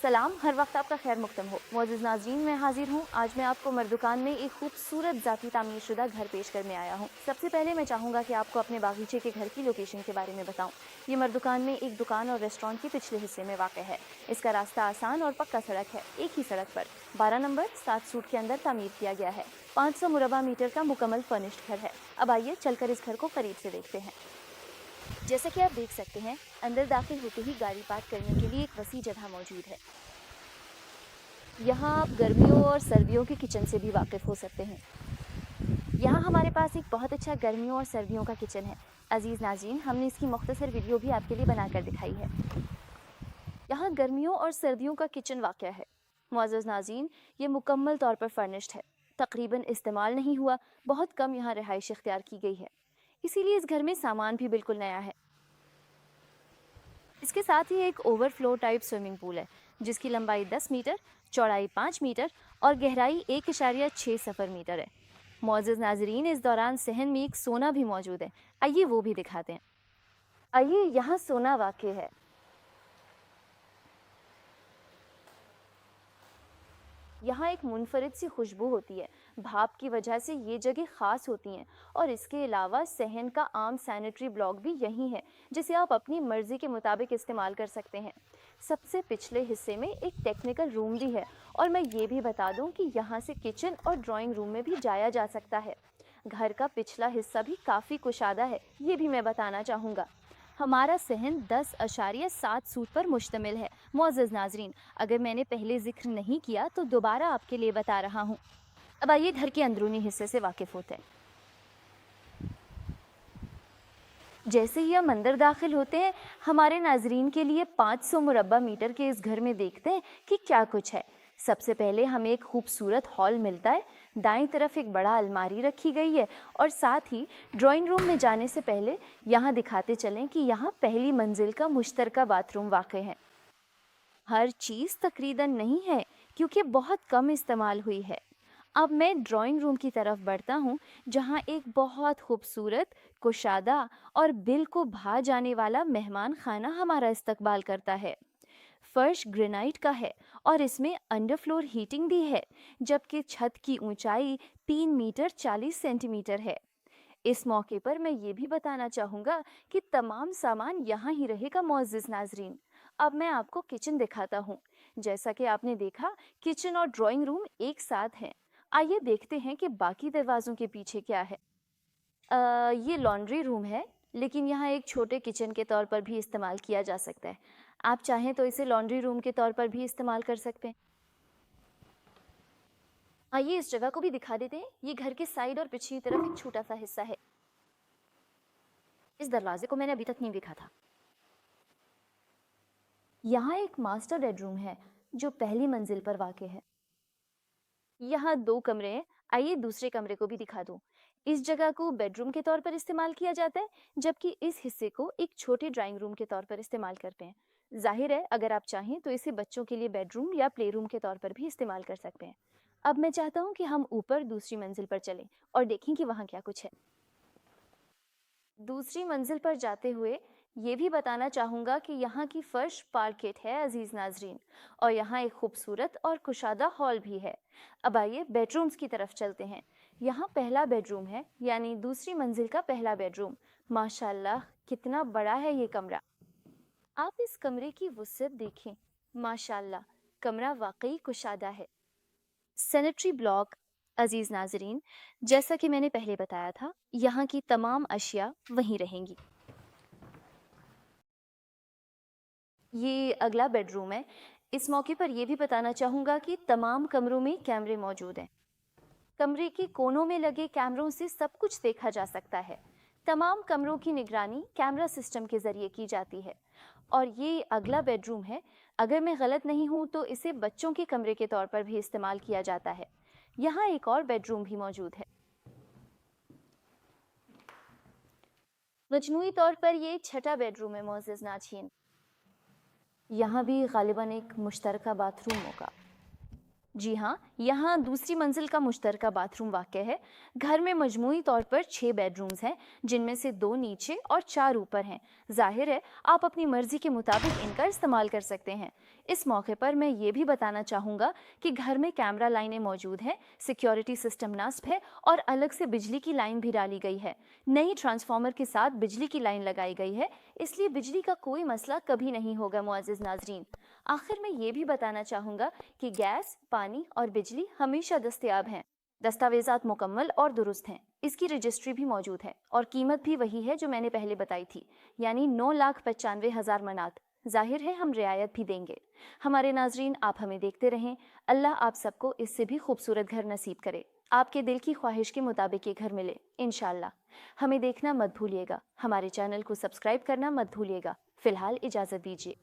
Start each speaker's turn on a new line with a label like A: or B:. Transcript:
A: सलाम, हर वक्त आपका खैर मुक़द्दम हो। मुअज़्ज़िज़ नाज़रीन, मैं हाजिर हूँ। आज मैं आपको मर्दुकान में एक खूबसूरत ज़ाती तामीर शुदा घर पेश करने आया हूँ। सबसे पहले मैं चाहूँगा कि आपको अपने बागीचे के घर की लोकेशन के बारे में बताऊँ। ये मर्दुकान में एक दुकान और रेस्टोरेंट के पिछले हिस्से में वाक़ है। इसका रास्ता आसान और पक्का सड़क है। एक ही सड़क पर 12 नंबर 7 सूट के अंदर तामीर किया गया है। 500 मुरबा मीटर का मुकम्मल फर्निश्ड घर है। अब आइए चलकर इस घर को करीब से देखते हैं। जैसा कि आप देख सकते हैं, अंदर दाखिल होते ही गाड़ी पार्क करने के लिए एक वसी जगह मौजूद है। यहाँ आप गर्मियों और सर्दियों के किचन से भी वाकिफ़ हो सकते हैं। यहाँ हमारे पास एक बहुत अच्छा गर्मियों और सर्दियों का किचन है। अजीज़ नाज़रीन, हमने इसकी मुख्तसर वीडियो भी आपके लिए बनाकर दिखाई है। यहाँ गर्मियों और सर्दियों का किचन वाक़या है। मुअज़्ज़ज़ नाज़रीन, ये मुकम्मल तौर पर फर्निश्ड है। तकरीबन इस्तेमाल नहीं हुआ, बहुत कम यहाँ रिहाइश इख्तियार की गई है, इसीलिए इस घर में सामान भी बिल्कुल नया है। इसके साथ ही एक ओवरफ्लो टाइप स्विमिंग पूल है, जिसकी लंबाई 10 मीटर, चौड़ाई 5 मीटर और गहराई 1.6 मीटर है। मुअज़्ज़िज़ नाज़रीन, इस दौरान सहन में एक सोना भी मौजूद है। आइए वो भी दिखाते हैं। आइए, यहाँ सोना वाक़ई है। यहाँ एक मुनफरिद सी खुशबू होती है। भाप की वजह से ये जगह ख़ास होती हैं। और इसके अलावा सहन का आम सैनिटरी ब्लॉक भी यहीं है, जिसे आप अपनी मर्ज़ी के मुताबिक इस्तेमाल कर सकते हैं। सबसे पिछले हिस्से में एक टेक्निकल रूम भी है, और मैं ये भी बता दूं कि यहाँ से किचन और ड्राइंग रूम में भी जाया जा सकता है। घर का पिछला हिस्सा भी काफ़ी कुशादा है, ये भी मैं बताना चाहूँगा। हमारा सहन 10.7 सूट पर मुश्तमिल है। मुअज़्ज़ज़ नाज़रीन, अगर मैंने पहले जिक्र नहीं किया तो दोबारा आपके लिए बता रहा हूँ। अब आइए घर के अंदरूनी हिस्से से वाकिफ़ होते हैं। जैसे ही हम अंदर दाखिल होते हैं, हमारे नाजरीन के लिए 500 मुरब्बा मीटर के इस घर में देखते हैं कि क्या कुछ है। सबसे पहले हमें एक खूबसूरत हॉल मिलता है। दाईं तरफ एक बड़ा अलमारी रखी गई है, और साथ ही ड्राइंग रूम में जाने से पहले यहाँ दिखाते चलें कि यहाँ पहली मंजिल का मुश्तरका बाथरूम वाक़ है। हर चीज़ तकरीबन नहीं है, क्योंकि बहुत कम इस्तेमाल हुई है। अब मैं ड्राइंग रूम की तरफ बढ़ता हूँ, जहाँ एक बहुत खूबसूरत, कुशादा और दिल को भा जाने वाला मेहमान खाना हमारा इस्तकबाल करता है। फर्श ग्रेनाइट का है, और इसमें अंडर फ्लोर हीटिंग भी है, जबकि छत की ऊंचाई 3 मीटर 40 सेंटीमीटर है। इस मौके पर मैं ये भी बताना चाहूँगा कि तमाम सामान यहाँ ही रहेगा। मुअज़्ज़िज़ नाज़रीन, अब मैं आपको किचन दिखाता हूँ। जैसा कि आपने देखा, किचन और ड्राइंग रूम एक साथ हैं। आइए देखते हैं कि बाकी दरवाज़ों के पीछे क्या है। ये लॉन्ड्री रूम है, लेकिन यहाँ एक छोटे किचन के तौर पर भी इस्तेमाल किया जा सकता है। आप चाहें तो इसे लॉन्ड्री रूम के तौर पर भी इस्तेमाल कर सकते हैं। आइए इस जगह को भी दिखा देते हैं। ये घर के साइड और पिछली तरफ एक छोटा सा हिस्सा है। इस दरवाजे को मैंने अभी तक नहीं देखा था। यहाँ एक मास्टर बेडरूम है, जो पहली मंजिल पर वाक़ है। यहाँ 2 कमरे हैं। आइए दूसरे कमरे को भी दिखा दूँ। इस जगह को बेडरूम के तौर पर इस्तेमाल किया जाता है, जबकि इस हिस्से को एक छोटे ड्राइंग रूम के तौर पर इस्तेमाल करते हैं। ज़ाहिर है, अगर आप चाहें तो इसे बच्चों के लिए बेडरूम या प्ले रूम के तौर पर भी इस्तेमाल कर सकते हैं। अब मैं चाहता हूँ कि हम ऊपर दूसरी मंजिल पर चलें और देखें कि वहाँ क्या कुछ है। दूसरी मंजिल पर जाते हुए ये भी बताना चाहूँगा कि यहाँ की फर्श पार्केट है। अजीज़ नाजरीन, और यहाँ एक खूबसूरत और कुशादा हॉल भी है। अब आइए बेडरूम्स की तरफ चलते हैं। यहाँ पहला बेडरूम है, यानी दूसरी मंजिल का पहला बेडरूम। माशाल्लाह, कितना बड़ा है ये कमरा। आप इस कमरे की वुसअत देखें। माशाल्लाह, कमरा वाकई कुशादा है। Sanitary block. अजीज़ नाजरीन, जैसा कि मैंने पहले बताया था, यहाँ की तमाम अशिया वहीं रहेंगी। ये अगला बेडरूम है। इस मौके पर यह भी बताना चाहूँगा कि तमाम कमरों में कैमरे मौजूद हैं। कमरे के कोनों में लगे कैमरों से सब कुछ देखा जा सकता है। तमाम कमरों की निगरानी कैमरा सिस्टम के ज़रिए की जाती है। और ये अगला बेडरूम है। अगर मैं गलत नहीं हूँ तो इसे बच्चों के कमरे के तौर पर भी इस्तेमाल किया जाता है। यहाँ एक और बेडरूम भी मौजूद है। मजमूई तौर पर ये छठा बेडरूम है। मुअज़्ज़िज़ नाज़रीन, यहाँ भी गालिबन एक मुश्तरका बाथरूम होगा। जी हाँ, यहाँ दूसरी मंजिल का मुश्तरका बाथरूम वाक़ है। घर में मजमूई तौर पर 6 बेडरूम्स हैं, जिनमें से 2 नीचे और 4 ऊपर हैं। ज़ाहिर है, आप अपनी मर्जी के मुताबिक इनका इस्तेमाल कर सकते हैं। इस मौके पर मैं ये भी बताना चाहूँगा कि घर में कैमरा लाइनें मौजूद हैं, सिक्योरिटी सिस्टम नस्ब है और अलग से बिजली की लाइन भी डाली गई है। नई ट्रांसफार्मर के साथ बिजली की लाइन लगाई गई है, इसलिए बिजली का कोई मसला कभी नहीं होगा मुअज़्ज़िज़ नाज़रीन। आखिर में ये भी बताना चाहूँगा कि गैस, पानी और बिजली हमेशा दस्तयाब हैं। दस्तावेजात मुकम्मल और दुरुस्त हैं। इसकी रजिस्ट्री भी मौजूद है और कीमत भी वही है जो मैंने पहले बताई थी, यानी 9,95,000 मनात। जाहिर है हम रियायत भी देंगे। हमारे नाजरीन, आप हमें देखते रहें। अल्लाह आप सबको इससे भी खूबसूरत घर नसीब करे। आपके दिल की ख्वाहिश के मुताबिक ये घर मिले इंशाल्लाह। हमें देखना मत भूलिएगा, हमारे चैनल को सब्सक्राइब करना मत भूलिएगा। फिलहाल इजाज़त दीजिए।